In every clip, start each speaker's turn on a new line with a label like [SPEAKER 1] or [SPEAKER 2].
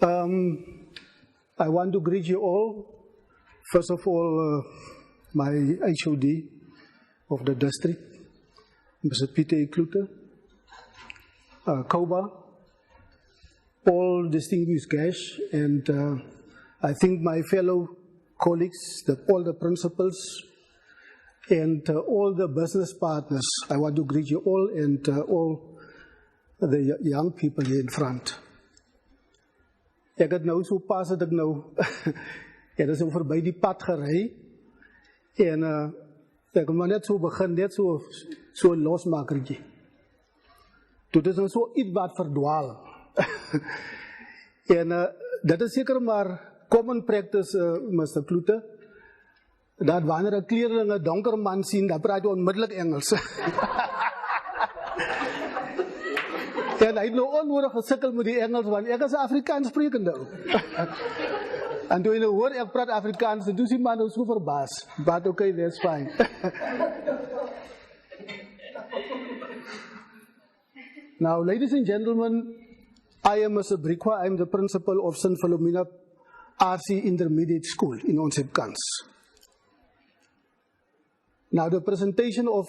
[SPEAKER 1] I want to greet you all. First of all, my HOD of the district, Mr. Peter Ekluter, Koba, all distinguished guests, and I think my fellow colleagues, all the principals, and all the business partners. I want to greet you all and all the young people here in front. Ek het nou so pas dat ek nou het is verby die pad gery en ek moet net so begin net so losmakertjie. Toe dit is so iets wat verdwaal. En dit is seker maar common practice, Mr. Klute, dat wanneer 'n kleerling 'n donker man sien, dan praat hy onmiddellik Engels. En hy het nou onnodig gesukkel met die Engels, want ek is 'n Afrikaans sprekende. En toe hy nou hoor ek praat Afrikaans, dan doen die man nou so verbaas. But okay, that's fine. Now, ladies and gentlemen, I am Mr. Brikwa. I am the principal of St. Philomena RC Intermediate School in Onsepkans. Now, the presentation of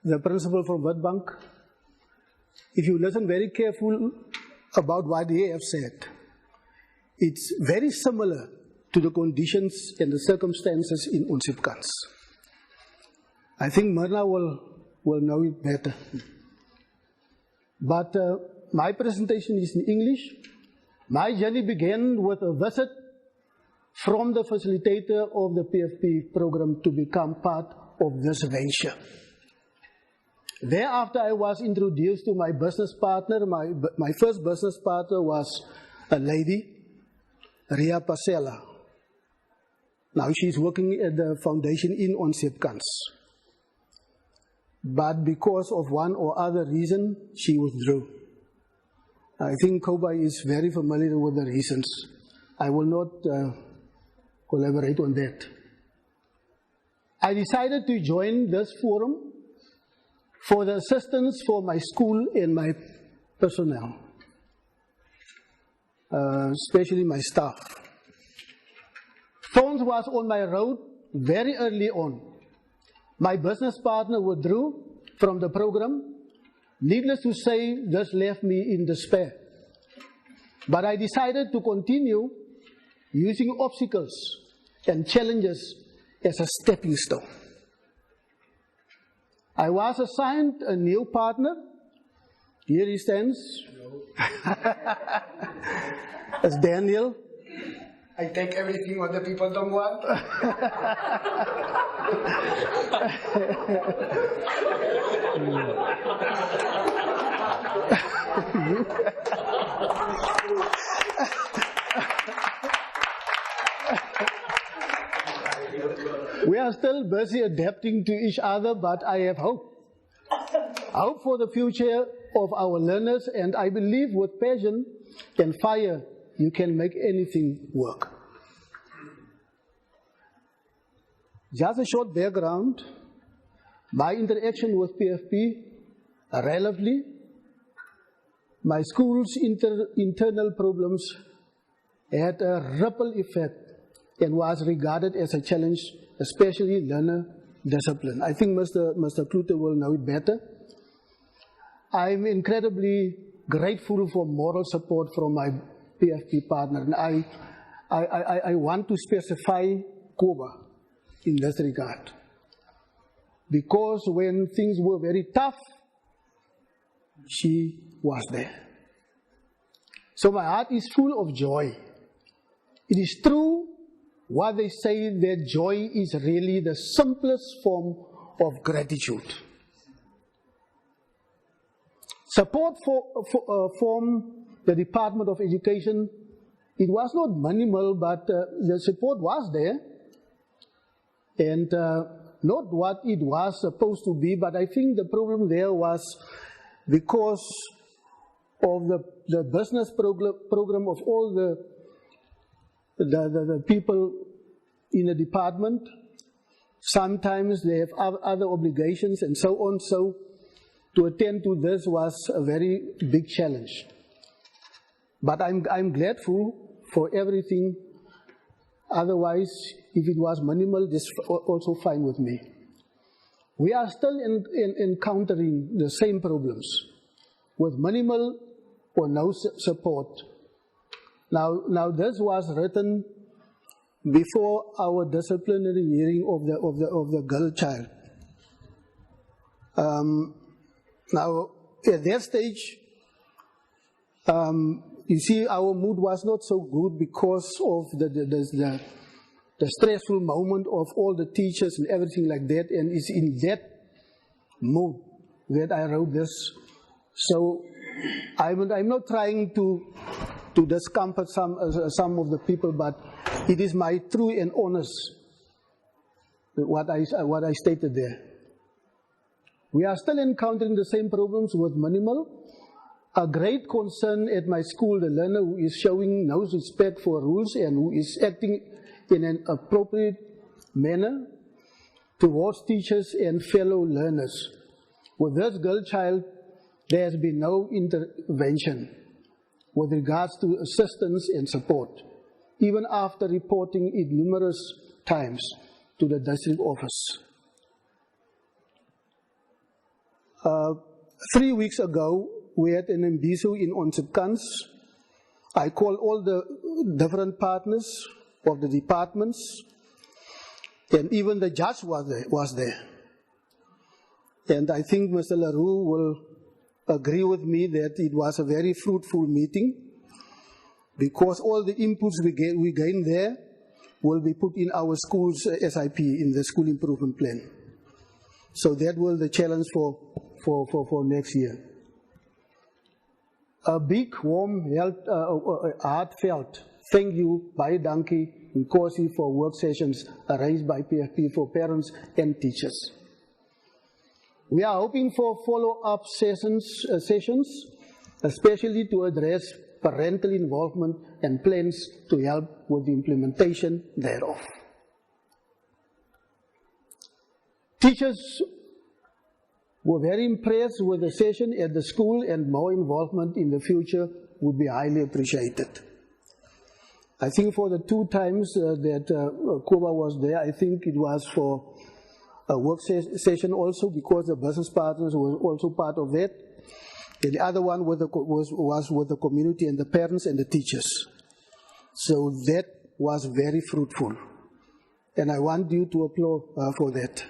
[SPEAKER 1] the principal from Witbank, if you listen very careful about what they have said, it's very similar to the conditions and the circumstances in Onsepkans. I think Myrna will know it better. But my presentation is in English. My journey began with a visit from the facilitator of the PFP program to become part of this venture. Thereafter, I was introduced to my business partner. My first business partner was a lady, Ria Pasella. Now she's working at the foundation in Onsepkans. But because of one or other reason, she withdrew. I think Koba is very familiar with the reasons. I will not collaborate on that. I decided to join this forum for the assistance for my school and my personnel, especially my staff. Thorns was on my road very early on. My business partner withdrew from the program. Needless to say, this left me in despair. But I decided to continue using obstacles and challenges as a stepping stone. I was assigned a new partner. Here he stands. That's Daniel.
[SPEAKER 2] I take everything what the people don't want.
[SPEAKER 1] We are still busy adapting to each other, but I have hope. Hope for the future of our learners, and I believe with passion and fire, you can make anything work. Just a short background. My interaction with PFP, relatively, my school's internal problems had a ripple effect and was regarded as a challenge, especially learner discipline. I think Mr. Klute will know it better. I'm incredibly grateful for moral support from my PFP partner, and I want to specify Koba in this regard. Because when things were very tough, she was there. So my heart is full of joy. It is true what they say, that joy is really the simplest form of gratitude. Support from the Department of Education, it was not minimal, but the support was there, and not what it was supposed to be, but I think the problem there was because of the business program of all the people in the department. Sometimes they have other obligations and so on, so to attend to this was a very big challenge. But I'm grateful for everything. Otherwise, if it was minimal, this is also fine with me. We are still encountering the same problems with minimal or no support. Now this was written before our disciplinary hearing of the girl child. Now at that stage, you see, our mood was not so good because of the stressful moment of all the teachers and everything like that, and it's in that mood that I wrote this. So I'm not trying to discomfort some of the people, but it is my true and honest what I stated there. We are still encountering the same problems with minimal. A great concern at my school, the learner who is showing no respect for rules and who is acting in an appropriate manner towards teachers and fellow learners. With this girl child, there has been no intervention with regards to assistance and support, even after reporting it numerous times to the district office. 3 weeks ago, we had an imbizo in Onsekans. I called all the different partners of the departments, and even the judge was there. And I think Mr. LaRue will agree with me that it was a very fruitful meeting, because all the inputs we gain there will be put in our school's SIP, in the school improvement plan. So that will be the challenge for next year. A big, warm, heartfelt thank you, baie dankie, Nkosi, for work sessions arranged by PFP for parents and teachers. We are hoping for follow-up sessions, especially to address parental involvement and plans to help with the implementation thereof. Teachers were very impressed with the session at the school, and more involvement in the future would be highly appreciated. I think for the 2 times that Kuba was there, I think it was for a work session also, because the business partners were also part of that. And the other one was with the community and the parents and the teachers. So that was very fruitful. And I want you to applaud for that.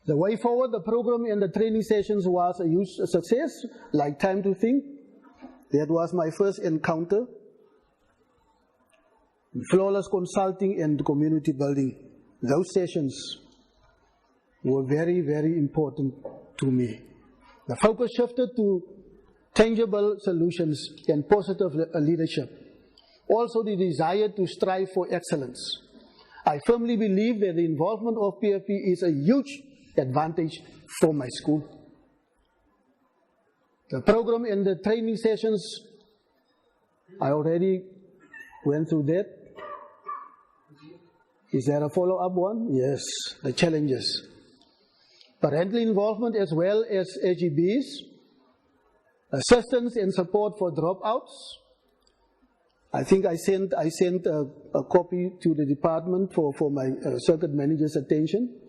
[SPEAKER 1] The way forward, the program and the training sessions was a huge success, like Time to Think. That was my first encounter. Flawless consulting and community building. Those sessions were very, very important to me. The focus shifted to tangible solutions and positive leadership. Also the desire to strive for excellence. I firmly believe that the involvement of PFP is a huge advantage for my school. The program and the training sessions, I already went through that. Is there a follow-up one? Yes, the challenges. Parental involvement as well as AGBs, assistance and support for dropouts. I think I sent a copy to the department for my circuit manager's attention.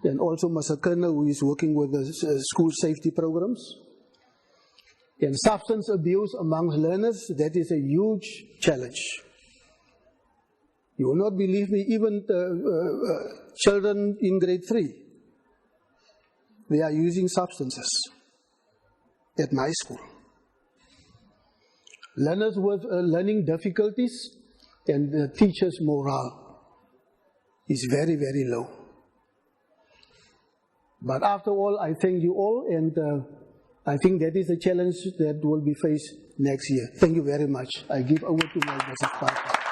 [SPEAKER 1] And also Mr. Kerner, who is working with the school safety programs. And substance abuse amongst learners, that is a huge challenge. You will not believe me, even children in grade 3, they are using substances at my school. Learners with learning difficulties, and the teachers' morale is very, very low. But after all, I thank you all, and I think that is a challenge that will be faced next year. Thank you very much. I give over to my business partner.